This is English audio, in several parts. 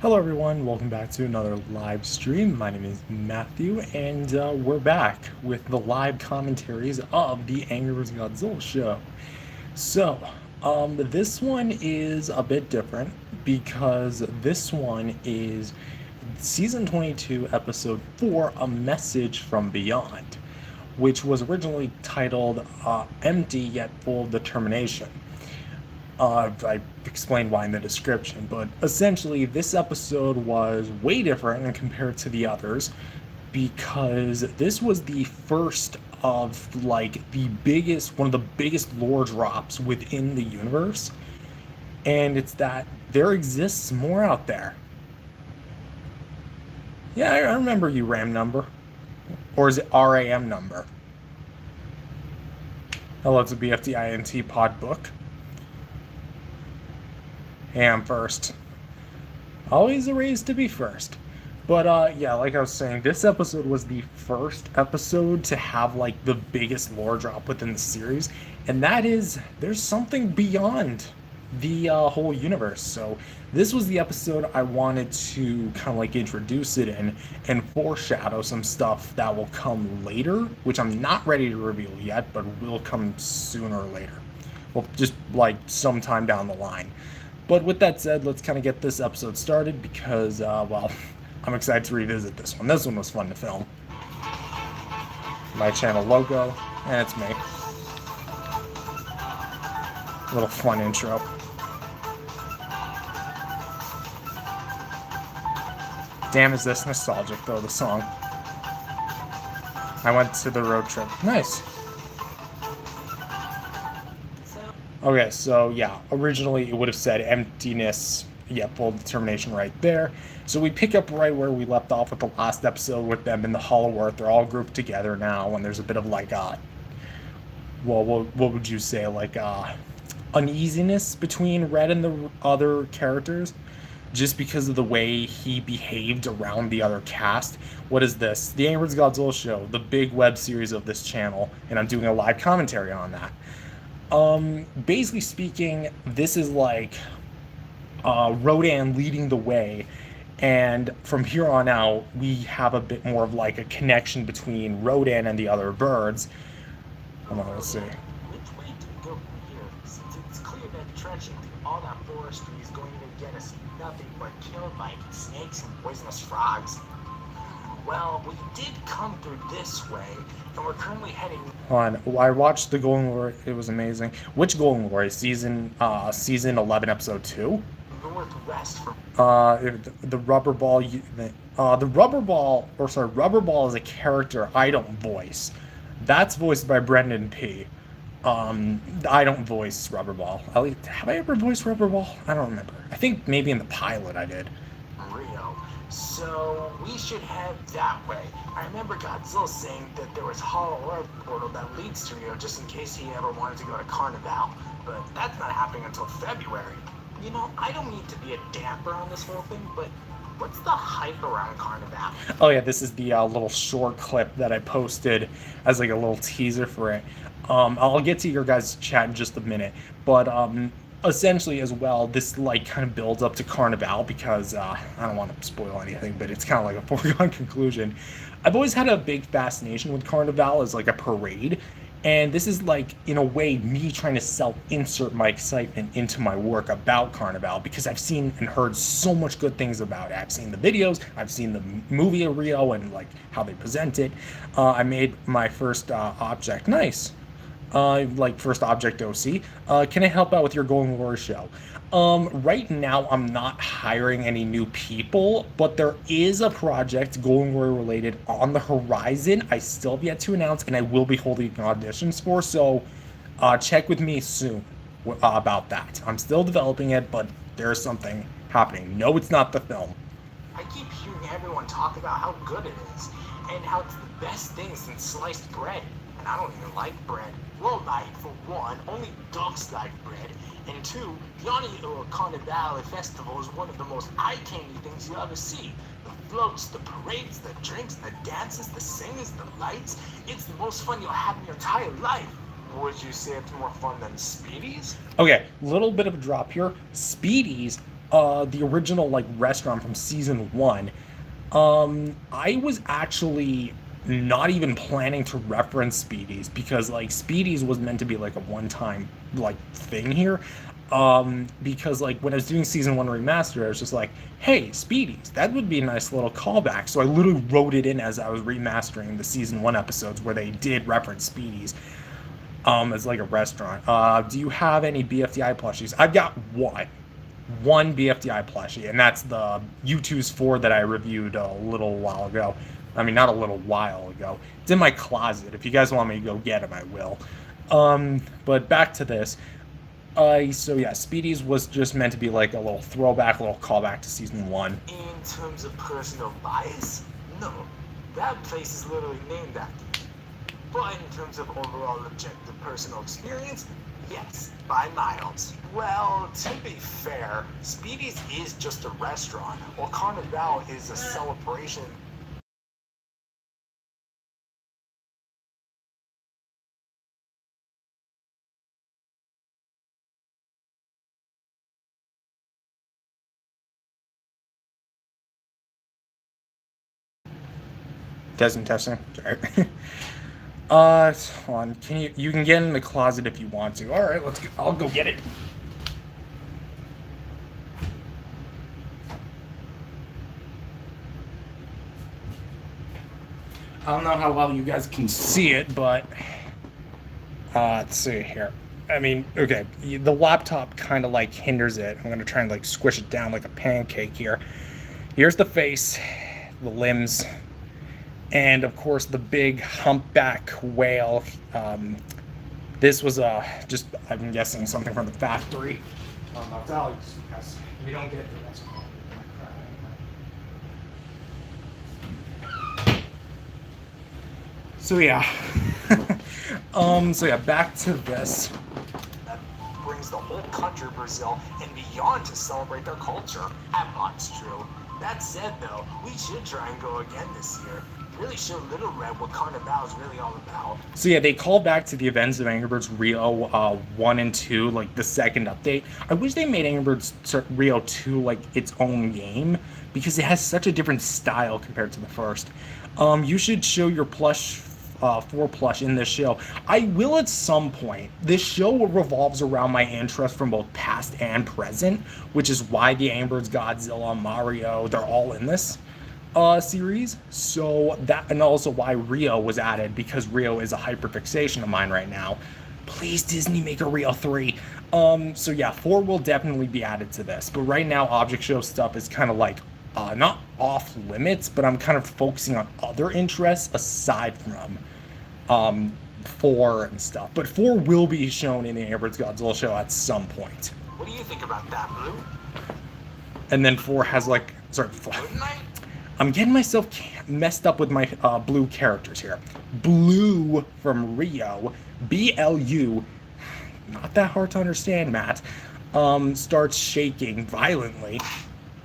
Hello everyone, welcome back to another live stream. My name is Matthew, and we're back with the live commentaries of the Angry Birds Godzilla show. So, this one is a bit different because this one is season 22, episode 4, A Message from Beyond, which was originally titled Empty Yet Full of Determination. I explained why in the description, but essentially this episode was way different compared to the others because this was the first of one of the biggest lore drops within the universe, and it's that there exists more out there. Yeah, I remember you, RAM number, or is it RAM number? Hello, it's a BFDINT pod book. Hey, I'm first. Always a raise to be first. But yeah, like I was saying, this episode was the first episode to have like the biggest lore drop within the series, and that is there's something beyond the whole universe. So this was the episode I wanted to kind of like introduce it in and foreshadow some stuff that will come later, which I'm not ready to reveal yet, but will come sooner or later. Well, just like sometime down the line. But with that said, let's kind of get this episode started because, well, I'm excited to revisit this one. This one was fun to film. My channel logo, and it's me. Little fun intro. Damn, is this nostalgic, though, the song. I went to the road trip. Nice. Okay, so yeah, originally it would have said emptiness, yeah, full determination right there. So we pick up right where we left off with the last episode with them in the Hollow Earth. They're all grouped together now, and there's a bit of like, well, what would you say, like, uneasiness between Red and the other characters, just because of the way he behaved around the other cast. What is this? The Angry Birds Godzilla show, the big web series of this channel, and I'm doing a live commentary on that. Basically speaking, this is like Rodan leading the way, and from here on out, we have a bit more of like a connection between Rodan and the other birds. Hold on, let's see. Which way do we go from here? Since it's clear that trudging through all that forestry is going to get us nothing but killed by snakes and poisonous frogs. Well, we did come through this way, and we're currently heading... Hold on, I watched the Golden Glory, it was amazing. Which Golden Glory? Season 11, episode 2? Northwest from... The rubber ball, Rubber Ball is a character I don't voice. That's voiced by Brendan P. I don't voice Rubber Ball. At least, have I ever voiced Rubber Ball? I don't remember. I think maybe in the pilot I did. Rio. So we should head that way. I remember Godzilla saying that there was Hollow Earth portal that leads to Rio just in case he ever wanted to go to Carnival. But that's not happening until February. You know, I don't need to be a damper on this whole thing, but what's the hype around Carnival? Oh yeah, this is the little short clip that I posted as like a little teaser for it. I'll get to your guys' chat in just a minute, but essentially as well, this like kind of builds up to Carnival because I don't want to spoil anything, but it's kind of like a foregone conclusion. I've always had a big fascination with Carnival as like a parade, and this is like in a way me trying to self-insert my excitement into my work about Carnival because I've seen and heard so much good things about it. I've seen the videos, I've seen the movie of Rio and like how they present it. I made my first object. Nice. First object OC. Can I help out with your Golden Glory show? Right now I'm not hiring any new people, but there is a project Golden Glory related on the horizon. I still have yet to announce, and I will be holding auditions for, so check with me soon about that. I'm still developing it, but there's something happening. No, it's not the film. I keep hearing everyone talk about how good it is, and how it's the best thing since sliced bread. And I don't even like bread. Well, like, for one, only dogs like bread, and two, the Onio Carnival Festival is one of the most eye-candy things you'll ever see. The floats, the parades, the drinks, the dances, the singers, the lights. It's the most fun you'll have in your entire life. Would you say it's more fun than Speedies? Okay, little bit of a drop here. Speedies the original like restaurant from season one, I was actually not even planning to reference Speedies because like Speedies was meant to be like a one-time like thing here. Because like when I was doing season one remaster, I was just like, hey, Speedies, that would be a nice little callback. So I literally wrote it in as I was remastering the season one episodes where they did reference Speedies as like a restaurant. Do you have any BFDI plushies? I've got one BFDI plushie, and that's the U2's 4 that I reviewed a little while ago. I mean, not a little while ago. It's in my closet. If you guys want me to go get him, I will. But back to this. So yeah, Speedies was just meant to be like a little throwback, a little callback to season one. In terms of personal bias, no. That place is literally named after me. But in terms of overall objective personal experience, yes, by miles. Well, to be fair, Speedies is just a restaurant, while Carnival is a celebration. Testing. Sorry. Hold on. You can get in the closet if you want to. All right, let's go. I'll go get it. I don't know how well you guys can see it, but let's see here. I mean, okay, the laptop kind of like hinders it. I'm gonna try and like squish it down like a pancake here. Here's the face, the limbs, and of course the big humpback whale. This was just, I'm guessing, something from the factory. I'll tell you, because we don't get the rest. So yeah. So yeah, back to this. That brings the whole country of Brazil and beyond to celebrate their culture. That's true. That said, though, we should try and go again this year. Really show Little Red what Carnival is really all about. So yeah, they called back to the events of Angry Birds Rio 1 and 2, like the second update. I wish they made Angry Birds Rio 2 like its own game, because it has such a different style compared to the first. You should show your plush 4 plush in this show. I will at some point. This show revolves around my interest from both past and present, which is why the Angry Birds, Godzilla, Mario, they're all in this series. So that, and also why Rio was added, because Rio is a hyperfixation of mine right now. Please, Disney, make a Rio 3. So yeah, 4 will definitely be added to this. But right now, Object Show stuff is kind of like not off limits, but I'm kind of focusing on other interests aside from 4 and stuff. But 4 will be shown in the Angry Birds Godzilla show at some point. What do you think about that, Blue? And then 4 has like, sorry, 4. I'm getting myself messed up with my blue characters here. Blue from Rio, BLU, not that hard to understand, Matt, starts shaking violently,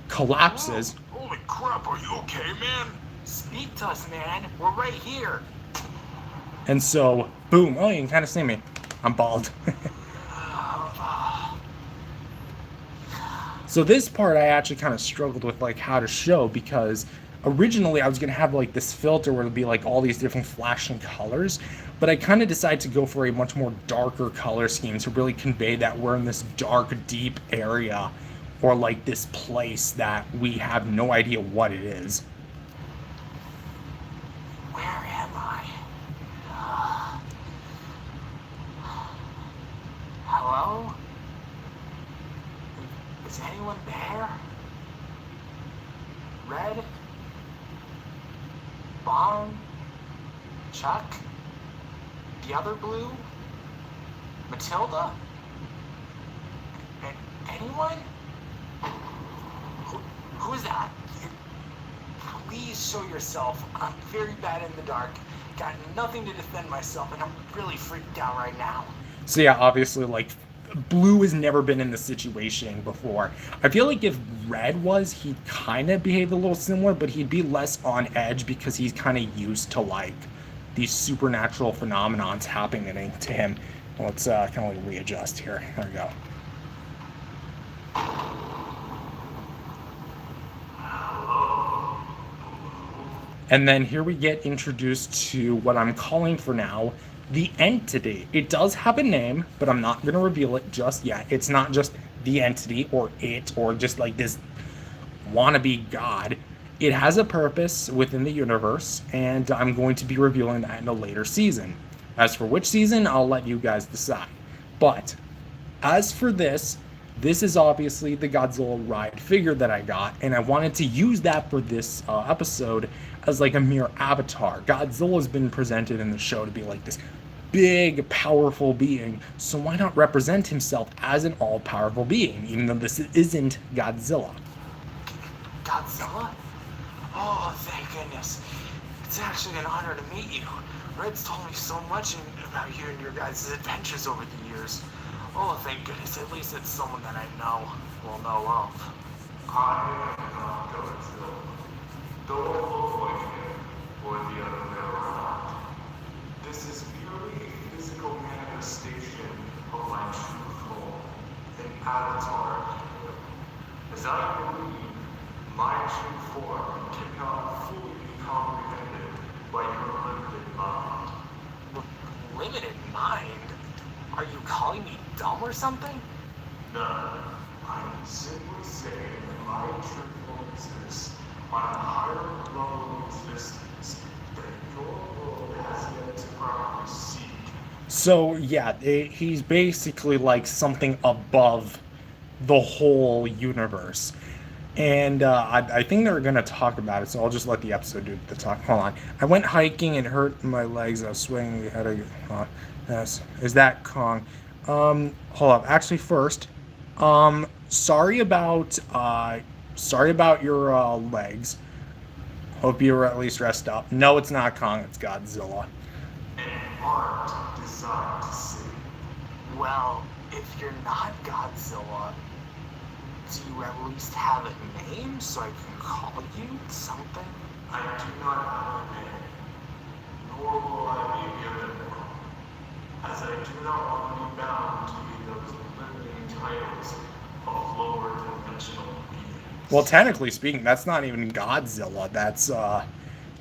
collapses. Oh, holy crap, are you okay, man? Speak to us, man. We're right here. And so, boom. Oh, you can kind of see me. I'm bald. So this part I actually kind of struggled with like how to show, because originally I was going to have like this filter where it would be like all these different flashing colors, but I kind of decided to go for a much more darker color scheme to really convey that we're in this dark, deep area, or like this place that we have no idea what it is. Where am I? Hello? Is anyone there? Red? Bong? Chuck? The other Blue? Matilda? Anyone? Who is that? Please show yourself. I'm very bad in the dark. Got nothing to defend myself, and I'm really freaked out right now. So yeah, obviously, like, Blue has never been in this situation before. I feel like if Red was, he'd kind of behave a little similar, but he'd be less on edge because he's kind of used to, like, these supernatural phenomenons happening to him. Let's kind of like readjust here. There we go. And then here we get introduced to what I'm calling for now the entity. It does have a name, but I'm not going to reveal it just yet. It's not just the entity or it or just like this wannabe god. It has a purpose within the universe, and I'm going to be revealing that in a later season. As for which season, I'll let you guys decide. But as for this is obviously the Godzilla ride figure that I got, and I wanted to use that for this episode as like a mere avatar. Godzilla's been presented in the show to be like this big, powerful being, so why not represent himself as an all-powerful being, even though this isn't Godzilla? Godzilla? Oh, thank goodness. It's actually an honor to meet you. Red's told me so much about you and your guys' adventures over the years. Oh, thank goodness, at least it's someone that I will know of. I am not Godzilla. Don't look like him, or the other way around. This is merely a physical manifestation of my true form, an avatar. As I believe, my true form cannot fully be comprehended by your limited mind. Limited mind? Are you calling me dumb or something? No, I'm simply saying that my true form exists on a higher level of existence that your world has yet to properly seek. So yeah, he's basically like something above the whole universe. And I think they're going to talk about it, so I'll just let the episode do the talk. Hold on. I went hiking and hurt my legs. I was swinging. Yes. Is that Kong? Hold up. Actually, first, sorry about your legs. Hope you were at least rest up. No, it's not Kong. It's Godzilla. An art designed to see. Well, if you're not Godzilla, do you at least have a name so I can call you something? I do not have a name, nor will I be given one, as I do not want to be bound to be those limiting titles of lower dimensional beings. Well, technically speaking, that's not even Godzilla.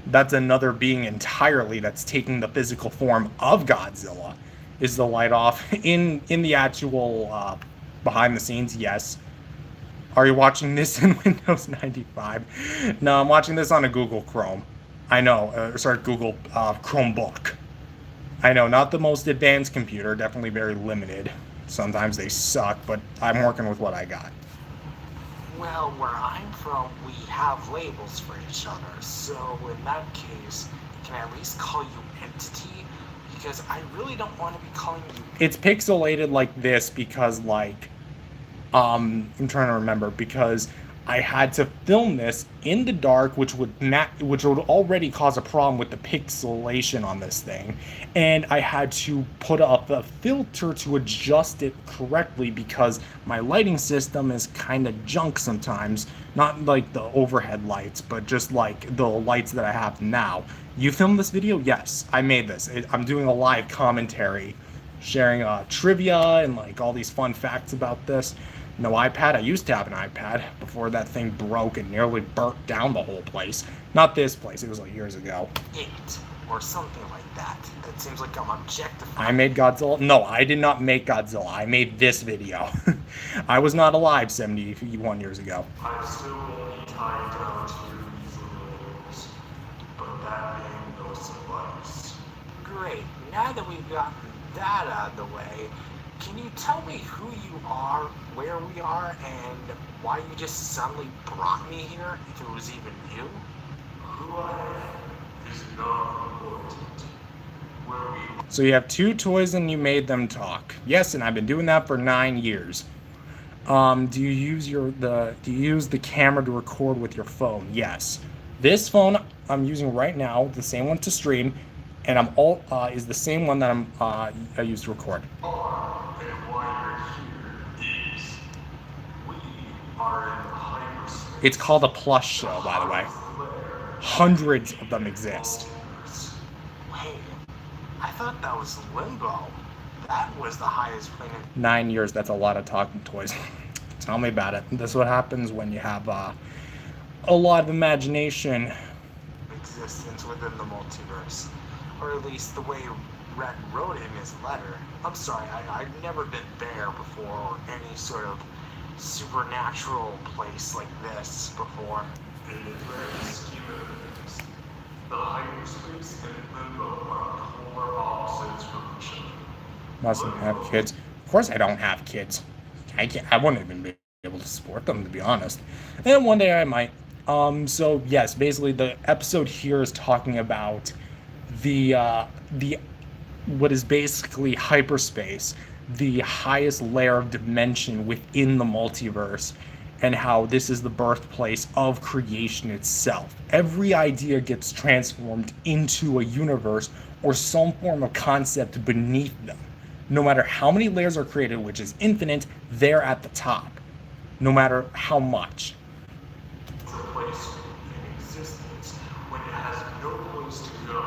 That's another being entirely that's taking the physical form of Godzilla. Is the light off in the actual behind the scenes? Yes. Are you watching this in Windows 95? No, I'm watching this on a Google Chrome. I know, Google Chromebook. I know, not the most advanced computer, definitely very limited. Sometimes they suck, but I'm working with what I got. Well, where I'm from, we have labels for each other, so in that case, can I at least call you Entity? Because I really don't want to be calling you... It's pixelated like this because, like... I'm trying to remember, because I had to film this in the dark, which would already cause a problem with the pixelation on this thing, and I had to put up a filter to adjust it correctly because my lighting system is kind of junk sometimes. Not like the overhead lights, but just like the lights that I have now. You filmed this video? Yes, I made this. I'm doing a live commentary, sharing trivia and like all these fun facts about this. No iPad. I used to have an iPad before that thing broke and nearly burnt down the whole place. Not this place. It was like years ago. It or something like that. That seems like I'm objectifying. I made Godzilla. No, I did not make Godzilla. I made this video. I was not alive 71 years ago. I'm still only tied down to your easy layers, but that being no suffice. Great. Now that we've gotten that out of the way, can you tell me who you are, where we are, and why you just suddenly brought me here, if it was even you? Who I am is not important. Where we... So you have two toys and you made them talk. Yes, and I've been doing that for 9 years. Do you use the camera to record with your phone? Yes. This phone I'm using right now, the same one to stream, and is the same one that I use to record. It's called a plush show, by the way. Hundreds of them exist. Wait, I thought that was Limbo. That was the highest point in... 9 years, that's a lot of talking toys. Tell me about it. This is what happens when you have a lot of imagination. existence within the multiverse. Or at least the way Red wrote it in his letter. I'm sorry, I've never been there before, or any sort of supernatural place like this before. In the grand scheme of things, the hyperspace and limbo are polar opposites from each other. Mustn't have kids. Of course I don't have kids. I wouldn't even be able to support them, to be honest. And one day I might. So yes, basically the episode here is talking about the what is basically hyperspace, the highest layer of dimension within the multiverse, and how this is the birthplace of creation itself. Every idea gets transformed into a universe or some form of concept beneath them. No matter how many layers are created, which is infinite, they're at the top. No matter how much. It's a place in existence when it has no place to go.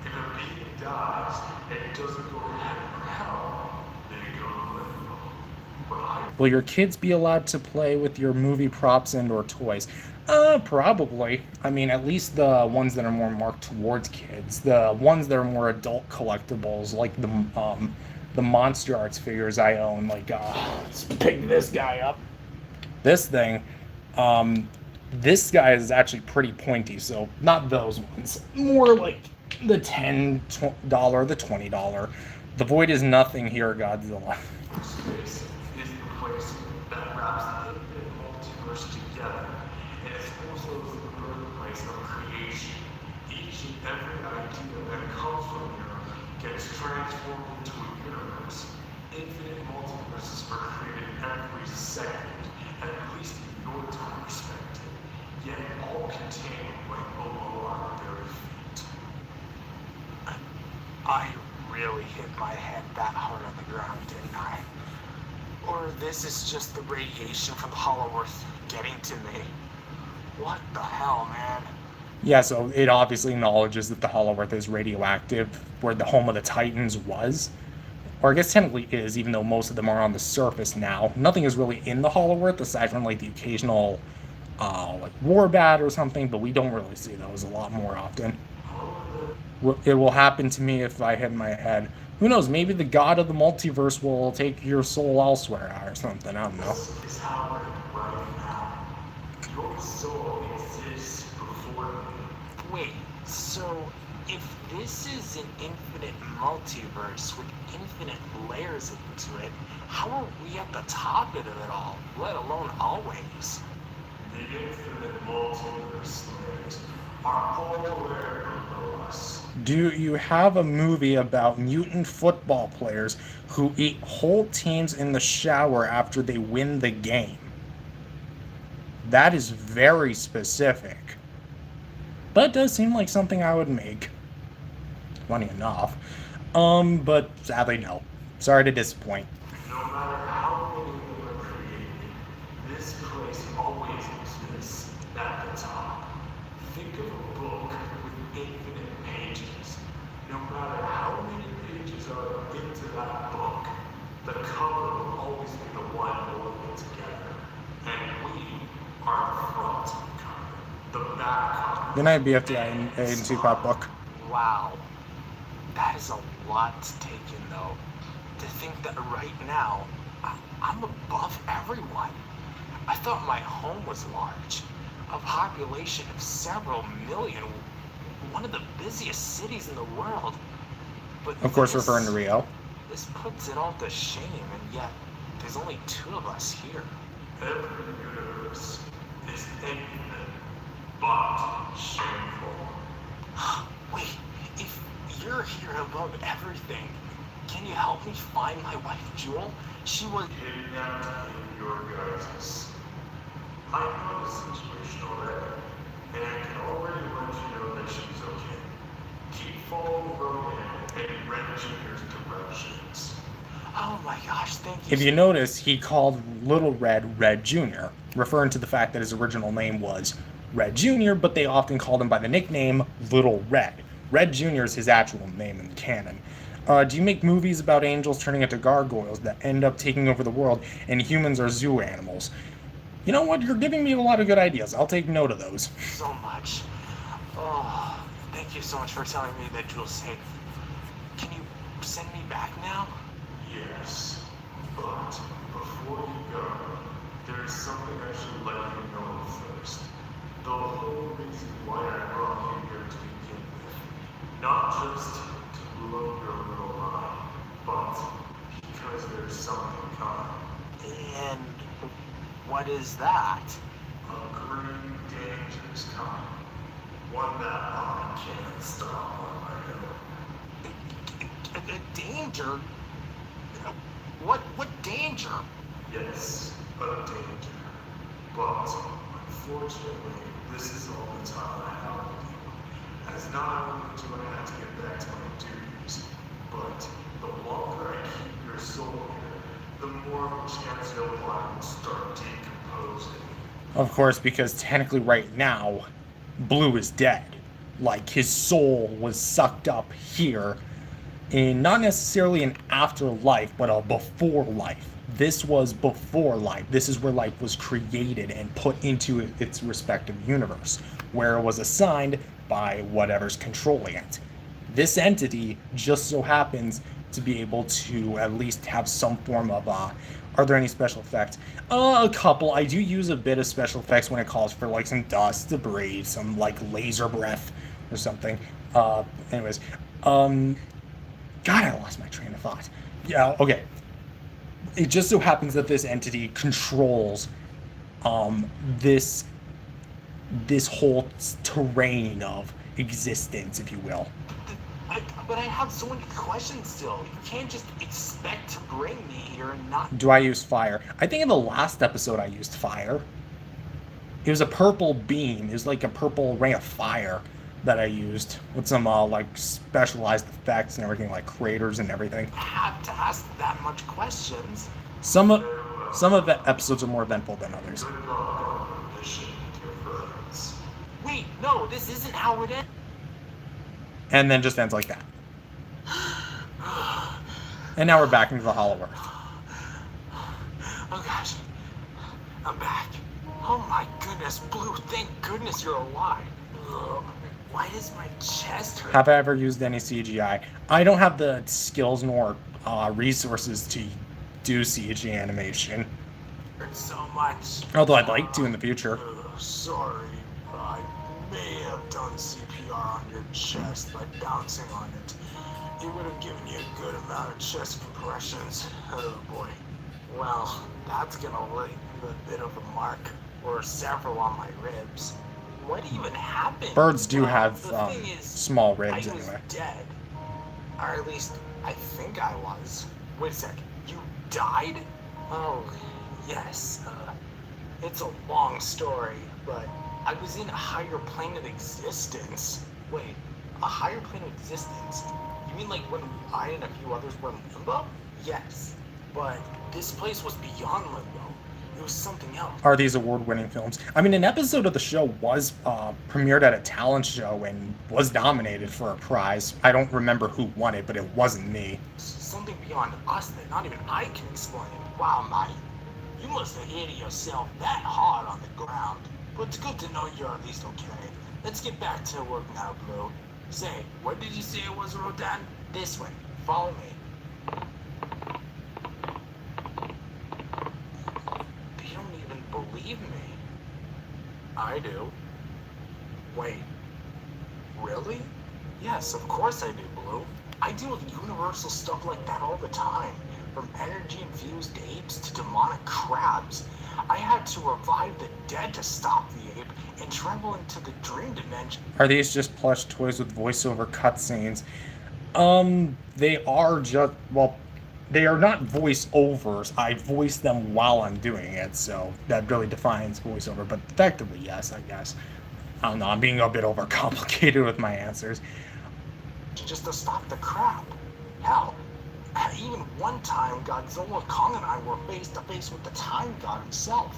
If a being dies and it doesn't go to heaven or hell, then it goes to limbo. But Will your kids be allowed to play with your movie props and or toys? Probably. I mean, at least the ones that are more marked towards kids. The ones that are more adult collectibles, like the Monster Arts figures I own. Like, let's pick this guy up. This thing, this guy is actually pretty pointy, so not those ones. More like the $10, the $20. The void is nothing here, Godzilla. space is the place that wraps the infinite multiverse together, and it's also the birthplace of creation. Each and every idea that comes from here gets transformed into a universe. Infinite multiverses are created every second, at least in your time perspective, yet all contained right below our very feet. I really hit my head that hard on the ground, didn't I? Or this is just the radiation from the Hollow Earth getting to me. What the hell, man? Yeah, so it obviously acknowledges that the Hollow Earth is radioactive, where the home of the Titans was. Or I guess technically is, even though most of them are on the surface now. Nothing is really in the Hollow Earth, aside from like the occasional like war bat or something, but we don't really see those a lot more often. It will happen to me if I hit my head. Who knows, maybe the god of the multiverse will take your soul elsewhere or something, I don't know. This is how I am right now. Your soul exists before me. Wait, so if this is an infinite multiverse with infinite layers into it, how are we at the top of it all, let alone always? The infinite multiverse layers are all there below us. Do you have a movie about mutant football players who eat whole teams in the shower after they win the game? That is very specific. But it does seem like something I would make. Funny enough. But sadly no. Sorry to disappoint. No matter how many we are created, this place always exists at the top. Think of a book with infinite pages. No matter how many pages are into that book, the cover will always be the one holding it together. And we are the front cover, the back cover. Good night, BFDI and Tupac book. Wow. That is a lot to take in, though. To think that right now, I'm above everyone. I thought my home was large. A population of several million. One of the busiest cities in the world. But Of course, this- referring to Rio. This puts it all to shame, and yet there's only two of us here. Every universe is infinite, but shameful. Wait, if you're here above everything, can you help me find my wife, Jewel? She was... Kidnapped in your guises. I know the situation already, and I can already let you know that she's okay. Keep following Rovio and Red Junior's directions. Oh my gosh, thank you. If you notice, he called Little Red Red Jr., referring to the fact that his original name was Red Jr., but they often called him by the nickname Little Red. Red Jr. is his actual name in the canon. Do you make movies about angels turning into gargoyles that end up taking over the world and humans are zoo animals? You know what? You're giving me a lot of good ideas. I'll take note of those. so much. Oh, thank you so much for telling me that Jules safe. Can you send me back now? Yes, but before you go, there is something I should let you know first. The whole reason why I brought you here to begin with. Not just to blow your little mind, but because there's something coming. And what is that? A great danger is coming. One that I can't stop on my own. A danger? What danger? Yes, a danger. But, unfortunately, this is all the time I have with you. As not only do I have to get back to my duties, but the longer I keep your soul here, the more of a chance your body will start decomposing. Of course, because technically right now, Blue is dead. Like, his soul was sucked up here in not necessarily an afterlife, but a before life. This was before life. This is where life was created and put into its respective universe, where it was assigned by whatever's controlling it. This entity just so happens to be able to at least have some form of are there any special effects? A couple. I do use a bit of special effects when it calls for like some dust, debris, some like laser breath or something. Anyways, God, I lost my train of thought. Yeah, okay. It just so happens that this entity controls this whole terrain of existence, if you will. But I have so many questions still. You can't just expect to bring me here and not... Do I use fire? I think in the last episode I used fire. It was a purple beam. It was like a purple ray of fire that I used with some like specialized effects and everything, like craters and everything. I have to ask that much questions. Some of the episodes are more eventful than others. Wait, no, this isn't how it ends. And then just ends like that. And now we're back into the Hollow Earth. Oh gosh, I'm back. Oh my goodness, Blue, thank goodness you're alive. Ugh. Why does my chest hurt? Have I ever used any CGI? I don't have the skills nor resources to do CG animation. Hurt so much. Although I'd like to in the future. Sorry, I may have done CPR on your chest by bouncing on it. It would have given you a good amount of chest compressions. Oh boy. Well, that's gonna leave a bit of a mark, or several on my ribs. What even happened? Birds do have The thing is, small ribs I was anyway. dead. Or at least, I think I was. Wait a sec, you died? Oh, yes. It's a long story, but I was in a higher plane of existence. Wait, a higher plane of existence? You mean like when I and a few others were in limbo? Yes, but this place was beyond limbo. It was something else. Are these award-winning films? I mean, an episode of the show was premiered at a talent show and was nominated for a prize. I don't remember who won it, but it wasn't me. Something beyond us that not even I can explain. Wow, mate. You must have hit yourself that hard on the ground. But it's good to know you're at least okay. Let's get back to work now, Blue. Say, where did you say it was, Rodan? This way. Follow me. They don't even believe me. I do. Wait. Really? Yes, of course I do, Blue. I deal with universal stuff like that all the time. From energy-infused apes to demonic crabs. I had to revive the dead to stop the ape and travel into the dream dimension. Are these just plush toys with voiceover cutscenes? They are just, well, they are not voiceovers. I voice them while I'm doing it, so that really defines voiceover. But effectively, yes, I guess. I don't know, I'm being a bit overcomplicated with my answers. Just to stop the crap. Hell, even one time Godzilla, Kong, and I were face to face with the Time God himself.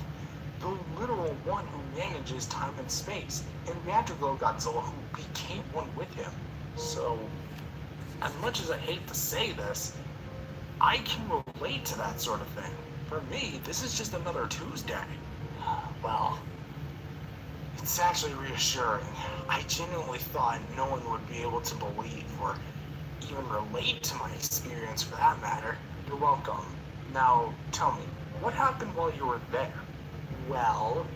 The literal one who manages time and space. And we had to go Godzilla who became one with him. So, as much as I hate to say this, I can relate to that sort of thing. For me, this is just another Tuesday. Well, It's actually reassuring. I genuinely thought no one would be able to believe or even relate to my experience for that matter. You're welcome. Now, tell me, what happened while you were there? Well,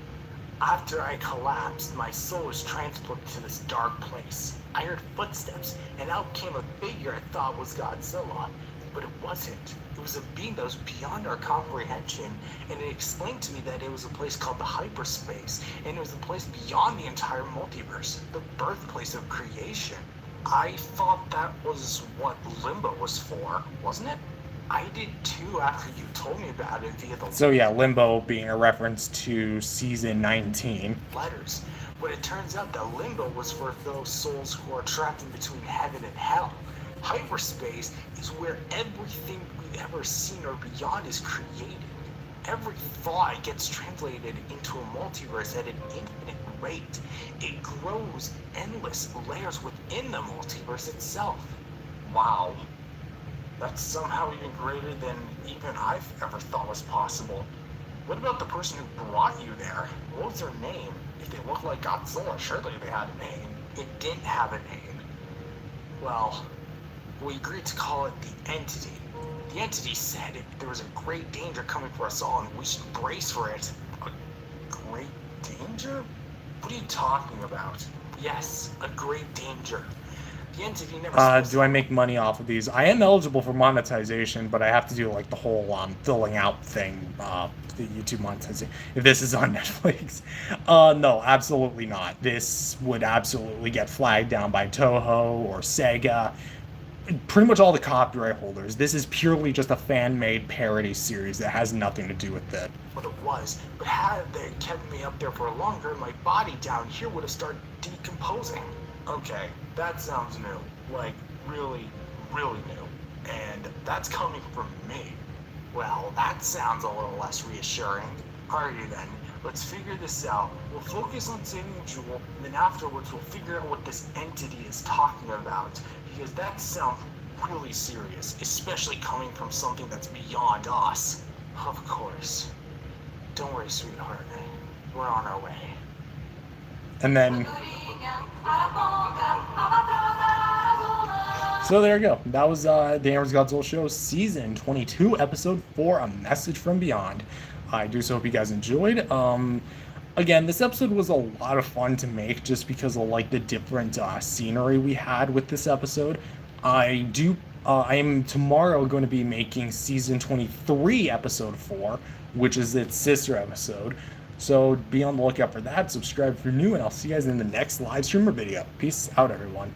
after I collapsed, my soul was transported to this dark place. I heard footsteps, and out came a figure I thought was Godzilla. But it wasn't. It was a being that was beyond our comprehension, and it explained to me that it was a place called the hyperspace, and it was a place beyond the entire multiverse, the birthplace of creation. I thought that was what Limbo was for, wasn't it? I did too after you told me about it via the So yeah, Limbo being a reference to season 19. letters. But it turns out that Limbo was for those souls who are trapped in between heaven and hell. Hyperspace is where everything we've ever seen or beyond is created. Every thought gets translated into a multiverse at an infinite rate. It grows endless layers within the multiverse itself. Wow. That's somehow even greater than even I've ever thought was possible. What about the person who brought you there? What was their name? If they looked like Godzilla, surely they had a name. It didn't have a name. Well, we agreed to call it the Entity. The Entity said there was a great danger coming for us all and we should brace for it. A great danger? What are you talking about? Yes, a great danger. The Entity never Do I make money off of these? I am eligible for monetization, but I have to do like the whole filling out thing, the YouTube monetization. If this is on Netflix, no, absolutely not. This would absolutely get flagged down by Toho or Sega, pretty much all the copyright holders. This is purely just a fan-made parody series that has nothing to do with it. what it was, but had they kept me up there for longer, my body down here would have started decomposing. Okay, that sounds new. Like, really, really new. And that's coming from me. Well, that sounds a little less reassuring. Alrighty then, let's figure this out. We'll focus on saving Jewel, and then afterwards we'll figure out what this entity is talking about. Because that sounds really serious, especially coming from something that's beyond us. Of course. Don't worry, sweetheart. We're on our way. And then, so there you go. That was the Amber's Godzilla Show, Season 22, Episode 4, A Message from Beyond. I do so hope you guys enjoyed. Again, this episode was a lot of fun to make just because of like the different scenery we had with this episode. I am tomorrow going to be making Season 23, Episode 4, which is its sister episode. So be on the lookout for that. Subscribe if you're new, and I'll see you guys in the next live stream or video. Peace out, everyone.